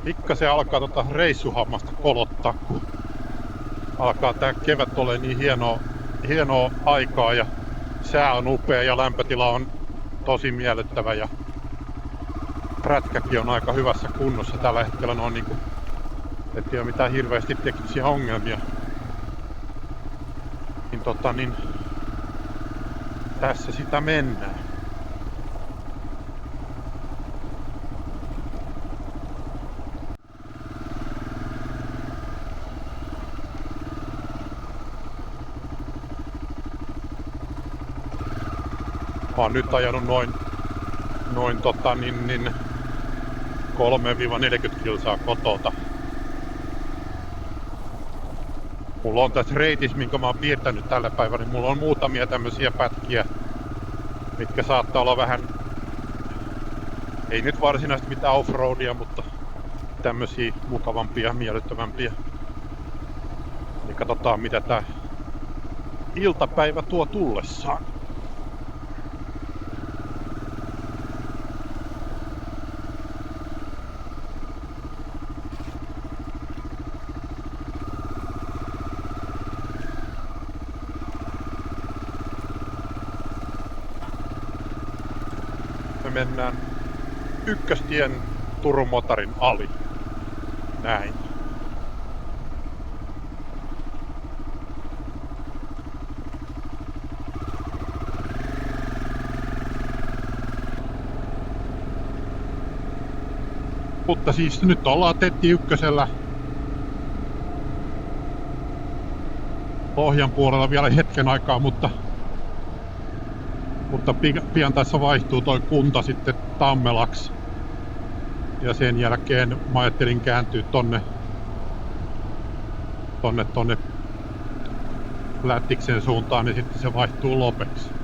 pikkasen alkaa reissuhammasta kolottaa, kun alkaa tää kevät ole niin hienoa aikaa ja sää on upea ja lämpötila on tosi miellyttävä ja prätkäkin on aika hyvässä kunnossa tällä hetkellä. No niinku, ettei ole mitään hirveästi teknisiä ongelmia. Niin tässä sitä mennään. Mä oon nyt ajanut noin 3-40 kilsaa kotota. Mulla on tässä reitissä, minkä mä oon piirtänyt tällä päivällä, niin mulla on muutamia tämmösiä pätkiä, mitkä saattaa olla vähän, ei nyt varsinaisesti mitään offroadia, mutta tämmösiä mukavampia, miellyttävämpiä. Niin katsotaan, mitä tää iltapäivä tuo tullessaan. Me mennään Ykköstien Turun motarin ali. Näin. Mutta siis nyt ollaan Tetti ykkösellä. Pohjan puolella vielä hetken aikaa, mutta pian tässä vaihtuu toi kunta sitten Tammelaksi. Ja sen jälkeen mä ajattelin kääntyä tonne Lättiksen suuntaan, niin sitten se vaihtuu Lopeksi.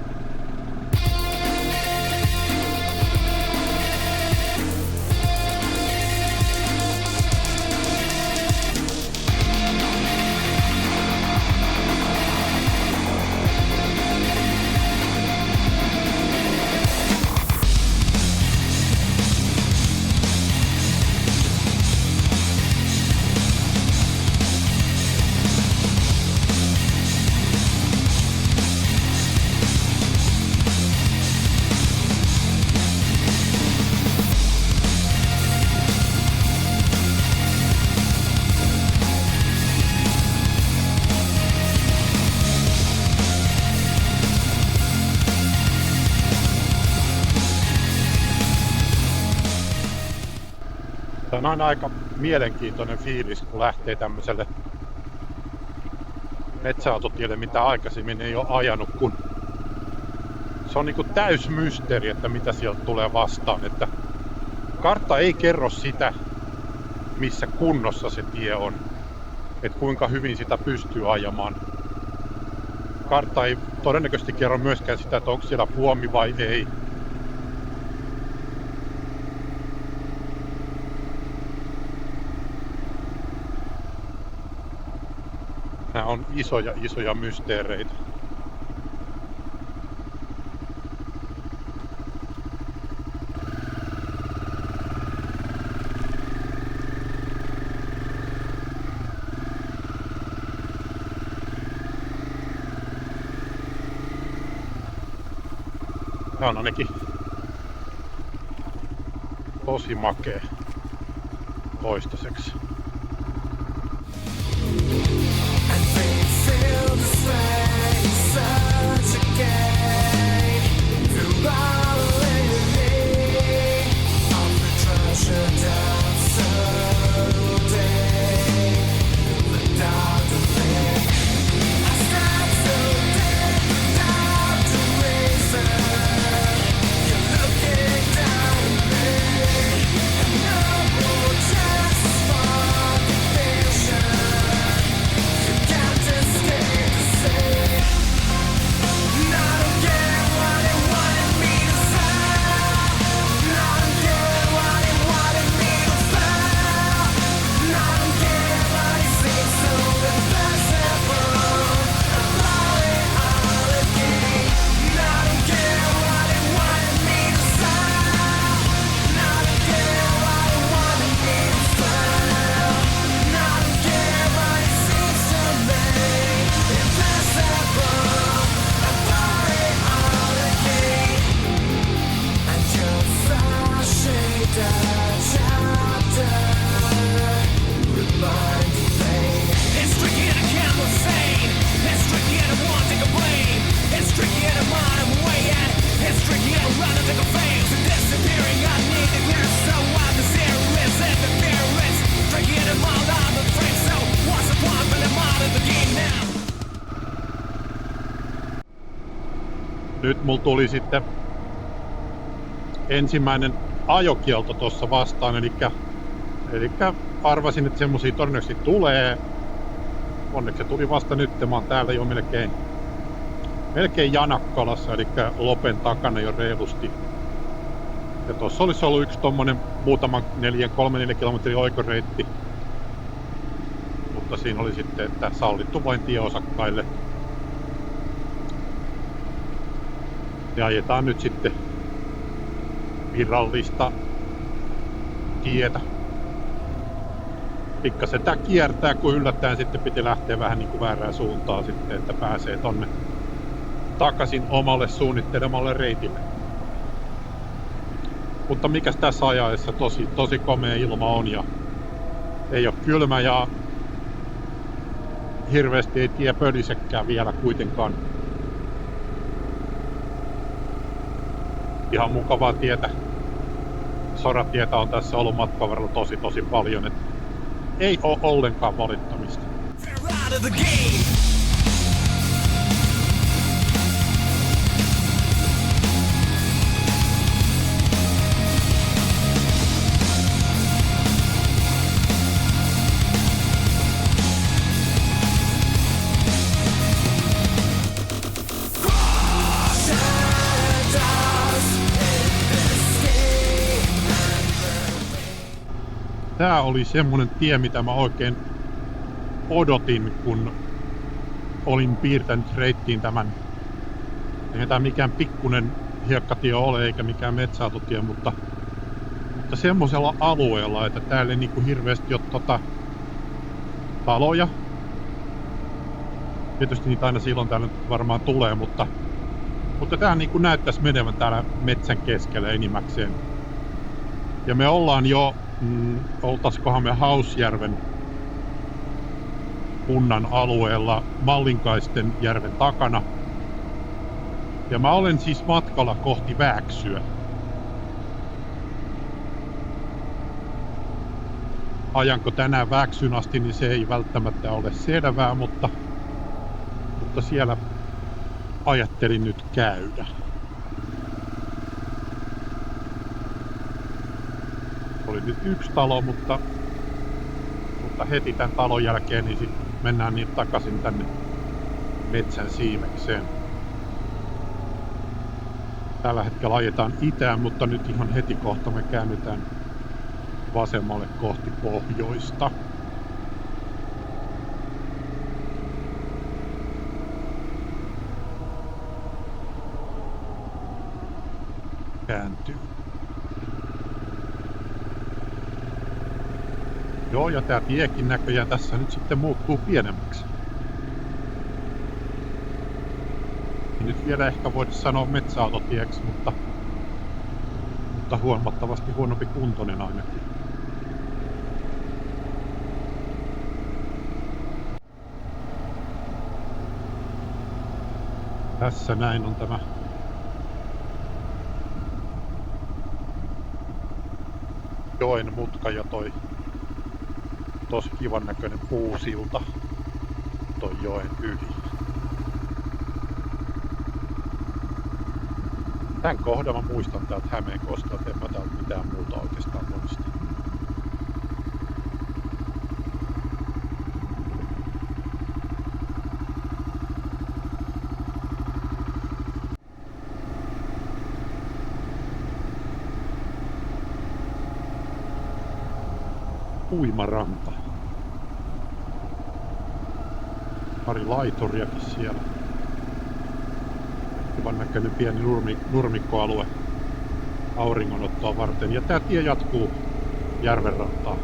Tämä on aina aika mielenkiintoinen fiilis, kun lähtee tämmöiselle metsäautotielle, mitä aikaisemmin ei ole ajanut, kun se on niinku täys mysteeri, että mitä sieltä tulee vastaan. Että kartta ei kerro sitä, missä kunnossa se tie on, että kuinka hyvin sitä pystyy ajamaan. Kartta ei todennäköisesti kerro myöskään sitä, että onko siellä puomi vai ei. Nämä on isoja mysteereitä. Tämä on ainakin tosi makea toistaiseksi. Say Nyt mulla tuli sitten ensimmäinen ajokielto tuossa vastaan, eli arvasin, että semmosia todennäköisesti tulee. Onneksi se tuli vasta nyt, mä oon täällä jo melkein Janakkalassa, eli Lopen takana jo reilusti. Ja tossa olisi ollut yksi tommonen muutaman 3-4 kilometrin oikoreitti. Mutta siinä oli sitten, että sallittu vain tieosakkaille. Ja ajetaan nyt sitten virallista tietä. Pikkasen tää kiertää, kun yllättäen sitten piti lähteä vähän niin kuin väärään suuntaan sitten, että pääsee tonne takaisin omalle suunnittelemalle reitille. Mutta mikäs tässä ajaessa tosi komea ilma on ja ei ole kylmä ja hirveästi ei tie pölisekään vielä kuitenkaan. Ihan mukavaa tietä. Soratietä on tässä ollut matkan varrella tosi paljon, et ei oo ollenkaan valittamista. Tää oli semmonen tie, mitä mä oikein odotin, kun olin piirtänyt reittiin tämän. Eihän tää mikään pikkunen hiekkatie ole, eikä mikään metsäautotie, mutta semmosella alueella, että täällä ei niinku hirveästi ole taloja. Tietysti niitä aina silloin täällä varmaan tulee, mutta tää niinku näyttäisi menevän täällä metsän keskellä enimmäkseen. Ja me ollaan jo oltaskohan me Hausjärven kunnan alueella Mallinkaisten järven takana. Ja mä olen siis matkalla kohti Vääksyä. Ajanko tänään Vääksyn asti, niin se ei välttämättä ole selvää, mutta siellä ajattelin nyt käydä. Oli nyt yksi talo, mutta heti tämän talon jälkeen niin sit mennään niin takaisin tänne metsän siimekseen. Tällä hetkellä ajetaan itään, mutta nyt ihan heti kohta me käännytään vasemmalle kohti pohjoista. Kääntyy. Joo, ja tää tiekin näköjään tässä nyt sitten muuttuu pienemmäksi. Ei nyt vielä ehkä voida sanoa metsäautotieksi, mutta huomattavasti huonompi kuntoinen ainakin. Tässä näin on tämä joen mutka ja tosi kivan näköinen puusilta toi joen yli. Tän kohdan mä muistan täältä Hämeenkoskelta, että en mä täältä mitään muuta oikeastaan muista. Uimaranta. Pari laitoriakin siellä. Kivan näköinen pieni nurmikkoalue auringonottoa varten. Ja tää tie jatkuu järvenrantaan.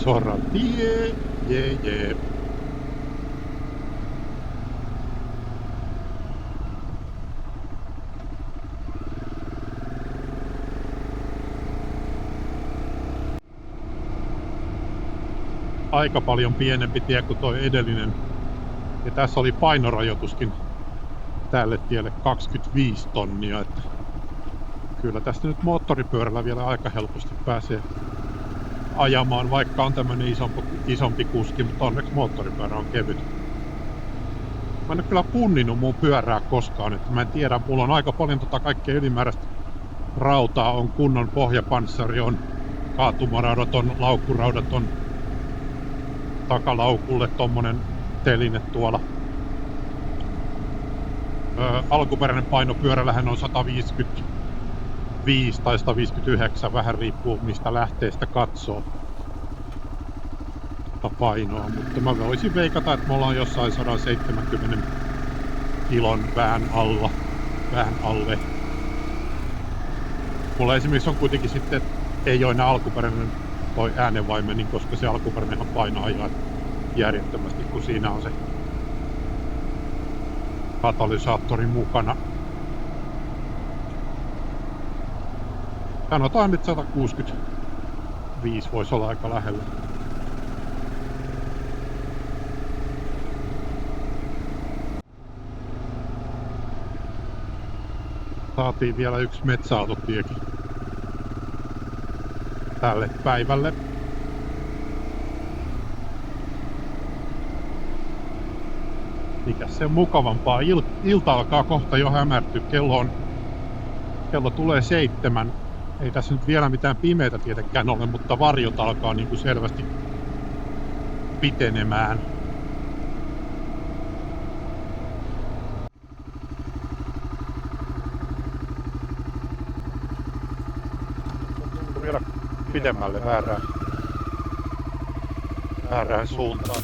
Soratie, jee. Aika paljon pienempi tie kuin toi edellinen. Ja tässä oli painorajoituskin tälle tielle 25 tonnia. Että kyllä tästä nyt moottoripyörällä vielä aika helposti pääsee ajamaan, vaikka on tämmönen isompi kuski, mutta onneksi moottoripyörä on kevyt. Mä en ole kyllä punninut mun pyörää koskaan, että mä en tiedä, mulla on aika paljon kaikkea ylimääräistä rautaa, on kunnon pohjapanssari, on kaatumaraudat, on laukkuraudat, on takalaukulle tommonen teline tuolla. Alkuperäinen paino pyörällähän on 155 tai 159, vähän riippuu mistä lähteestä katsoo painoa, mutta mä voisin veikata, että me ollaan jossain 170 kilon vähän alle. Mulla esimerkiksi on kuitenkin sitten, ei ole enää alkuperäinen toi äänenvaimenin, koska se alkuperäinenhan painaa ihan järjettömästi, kun siinä on se katalysaattori mukana. Sanotaan nyt 165 voisi olla aika lähellä. Saatiin vielä yksi metsäautotiekin tälle päivälle. Mikäs se on mukavampaa. Ilta alkaa kohta jo hämärtyä. Kello tulee 7. Ei tässä nyt vielä mitään pimeätä tietenkään ole, mutta varjot alkaa niin kuin selvästi pitenemään. Vielä pidemmälle väärään suuntaan.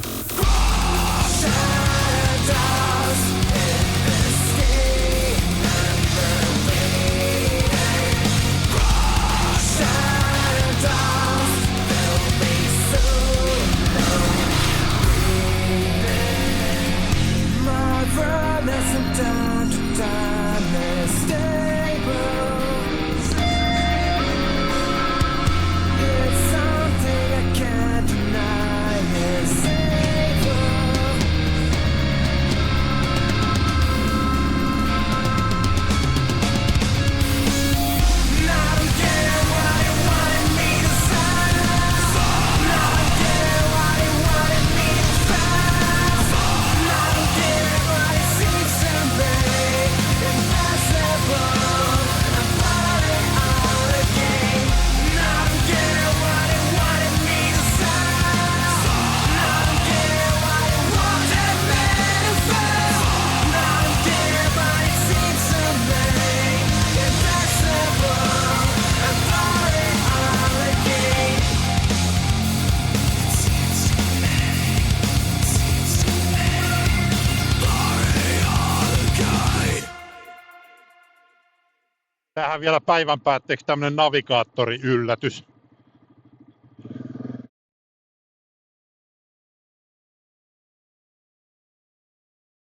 Tähän vielä päivän päätteeksi tämmönen navigaattori-yllätys.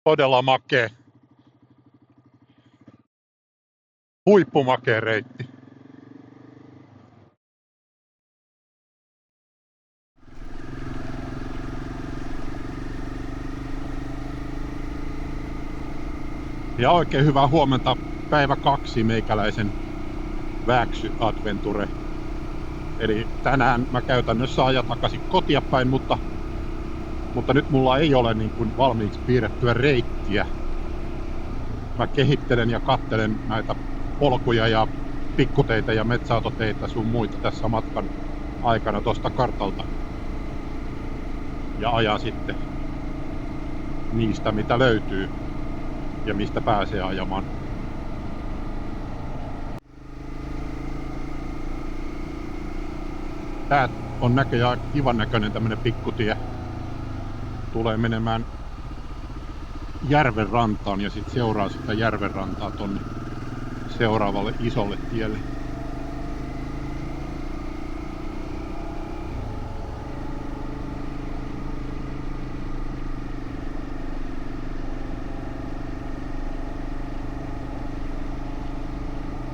Todella makea. Huippumakea reitti. Ja oikein hyvää huomenta. Päivä 2 meikäläisen Väksy-adventure. Eli tänään mä käytännössä ajan takaisin kotia päin, mutta nyt mulla ei ole niin kuin valmiiksi piirrettyä reittiä. Mä kehittelen ja kattelen näitä polkuja ja pikkuteitä ja metsäautoteitä sun muita tässä matkan aikana tosta kartalta. Ja ajan sitten niistä mitä löytyy ja mistä pääsee ajamaan. Tää on näköjään kivan näköinen tämmönen pikkutie. Tulee menemään järven rantaan ja sitten seuraa sitä järven rantaa tonne seuraavalle isolle tielle.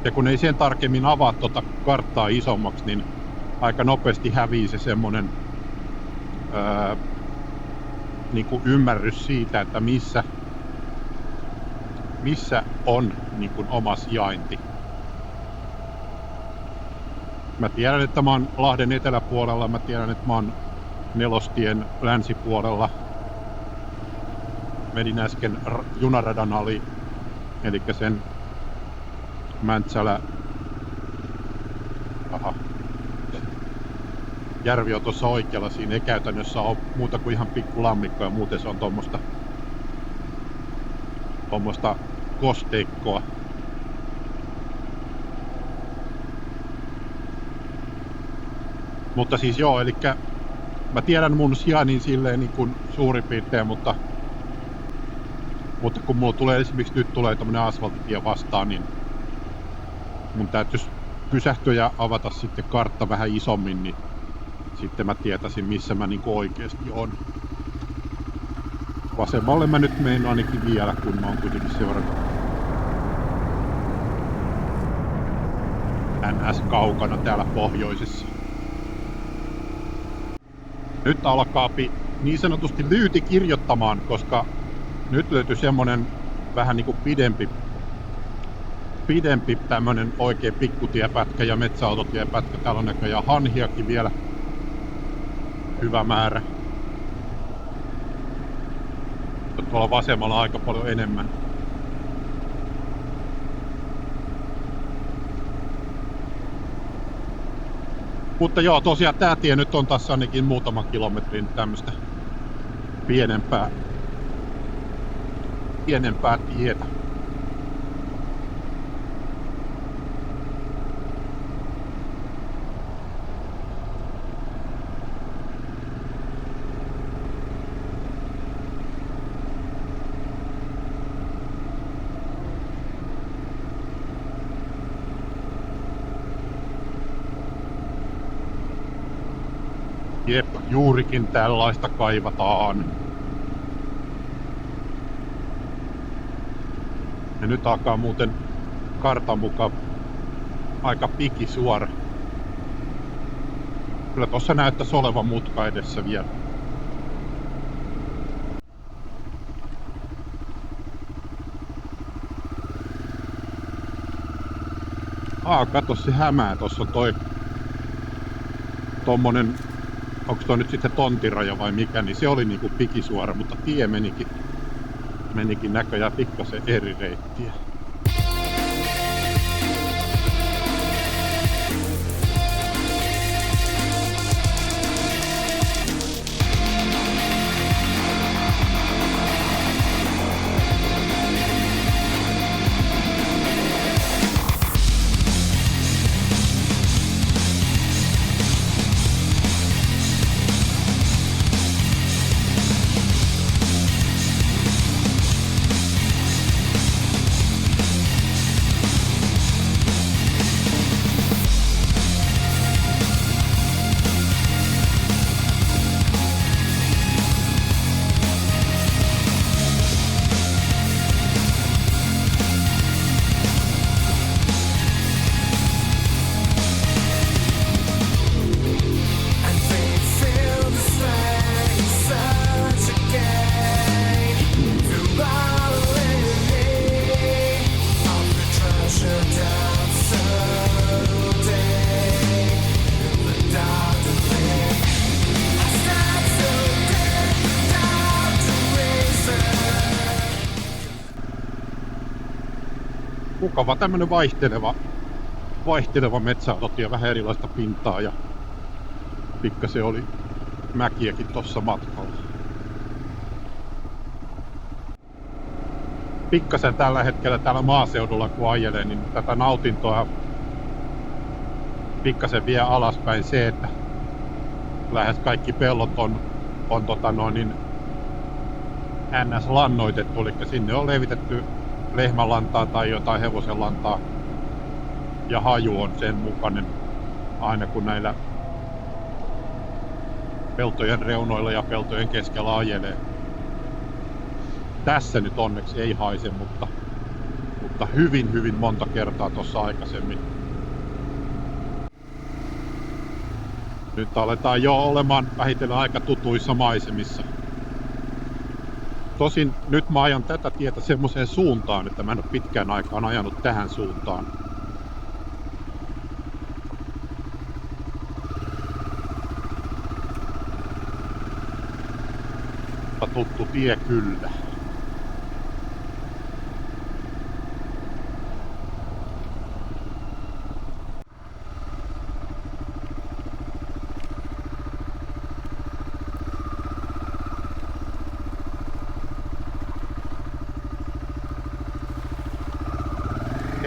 Ja kun ei sen tarkemmin avaa tuota karttaa isommaksi, niin aika nopeasti hävii se semmonen niin kuin ymmärrys siitä, että missä on niin kuin oma sijainti. Mä tiedän, että mä oon Lahden eteläpuolella, mä tiedän, että mä oon Nelostien länsipuolella. Menin äsken junaradan ali, eli sen Mäntsälä... Aha. Järvi on tuossa oikealla, siinä ei käytännössä ole muuta kuin ihan pikku lammikko ja muuten se on tuommoista kosteikkoa. Mutta siis joo, eli mä tiedän mun sijainnin silleen niin kuin suurin piirtein, mutta kun mulla tulee esimerkiksi nyt tulee tämmönen asfalttitie vastaan, niin mun täytyisi pysähtyä ja avata sitten kartta vähän isommin, niin sitten mä tietäisin missä mä niin kuin oikeesti on. Vasemmalle mä nyt menen ainakin vielä, kun mä oon kuitenkin seurannut NS kaukana täällä pohjoisessa. Nyt alkaapi niin sanotusti lyyti kirjoittamaan, koska nyt löytyi semmonen vähän niinku pidempi tämmönen oikein pikkutiepätkä ja metsäautotiepätkä. Täällä on näköjään hanhiakin vielä hyvä määrä. Tuolla vasemmalla aika paljon enemmän. Mutta joo, tosiaan tää tie nyt on tässä ainakin muutaman kilometrin tämmöstä pienempää tietä. Jep, juurikin tällaista kaivataan. Ja nyt alkaa muuten kartan mukaan aika pikisuora. Kyllä tossa näyttäisi olevan mutka edessä vielä. Kato se hämää, tossa on tommonen, onko toi nyt sitten tontiraja vai mikä, niin se oli niinku pikisuora, mutta tie menikin näköjään pikkasen eri reittiä. Mukava tämmönen vaihteleva metsäautotie, vähän erilaista pintaa ja pikkasen oli mäkiäkin tossa matkalla. Pikkasen tällä hetkellä täällä maaseudulla kun ajelee, niin tätä nautintoa pikkasen vie alaspäin se, että lähes kaikki pellot on NS lannoitettu, eli sinne on levitetty lehmänlantaa tai jotain hevosenlantaa ja haju on sen mukainen aina kun näillä peltojen reunoilla ja peltojen keskellä ajelee. Tässä nyt onneksi ei haise, mutta mutta hyvin monta kertaa tuossa aikaisemmin. Nyt aletaan jo olemaan vähitellen aika tutuissa maisemissa. Tosin nyt mä ajan tätä tietä semmoiseen suuntaan, että mä en ole pitkään aikaan ajanut tähän suuntaan. Tuttu tie kyllä.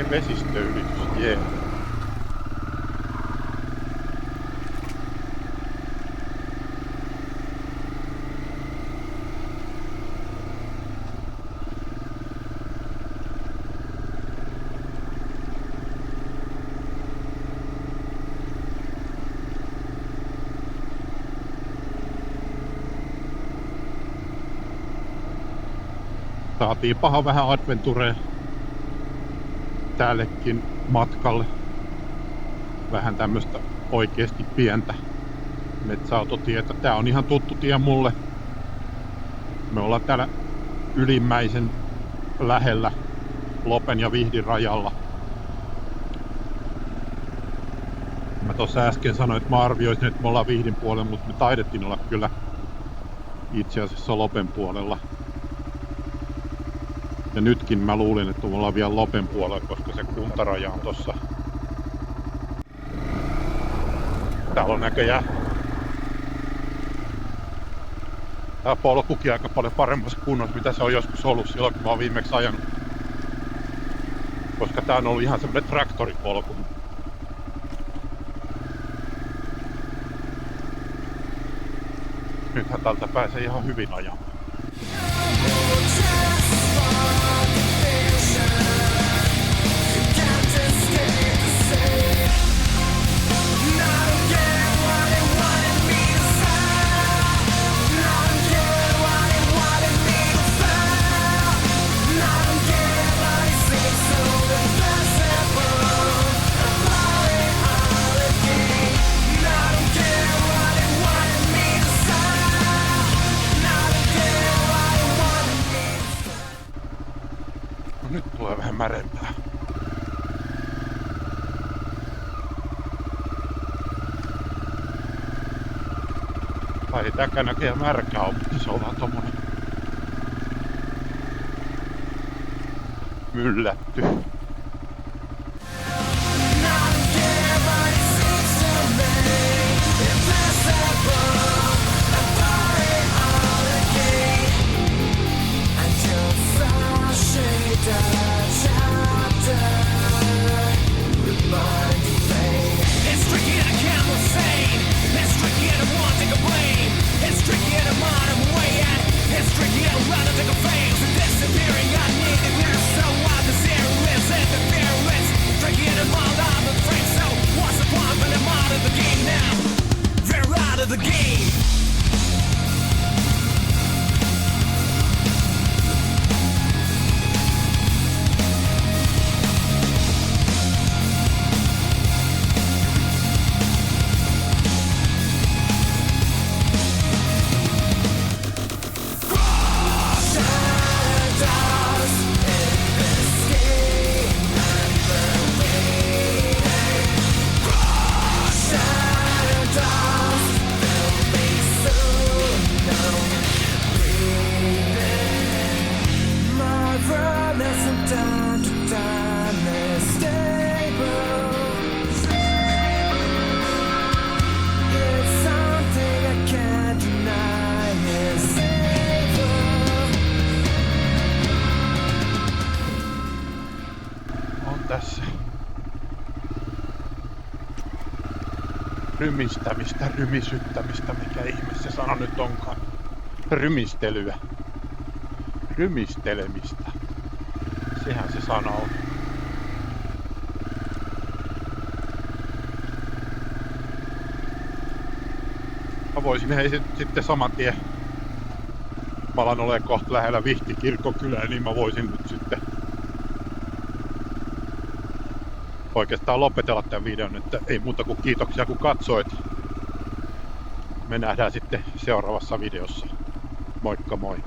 Vesistöylitys, jee. Saatiinpahan vähän adventurea tällekin matkalle. Vähän tämmöstä oikeesti pientä metsäautotietä. Tää on ihan tuttu tie mulle. Me ollaan täällä Ylimmäisen lähellä Lopen ja Vihdin rajalla. Mä tossa äsken sanoin, että mä arvioisin, että me ollaan Vihdin puolella, mutta me taidettiin olla kyllä itse asiassa Lopen puolella. Ja nytkin mä luulin, että me ollaan vielä Lopen puolella, koska se kuntaraja on tossa. Täällä on näköjään tää polkukin aika paljon paremmassa kunnossa, mitä se on joskus ollut silloin, kun mä oon viimeksi ajanut. Koska tää on ollut ihan semmonen traktoripolku. Nythän täältä pääsee ihan hyvin ajamaan. Nyt tulee vähän märempää. Tai ei tääkään näköjään märkää ole, mutta se on vaan tommonen myllätty. Rymistämistä, rymisyttämistä, mikä ihme se sana nyt onkaan. Rymistelyä. Rymistelemistä. Sehän se sana on. Mä voisin sitten saman tien. Mä alan olemaan kohta lähellä Vihti kirkkokylää, niin mä voisin nyt sitten oikeastaan lopetella tämän videon, että ei muuta kuin kiitoksia kun katsoit. Me nähdään sitten seuraavassa videossa. Moikka moi!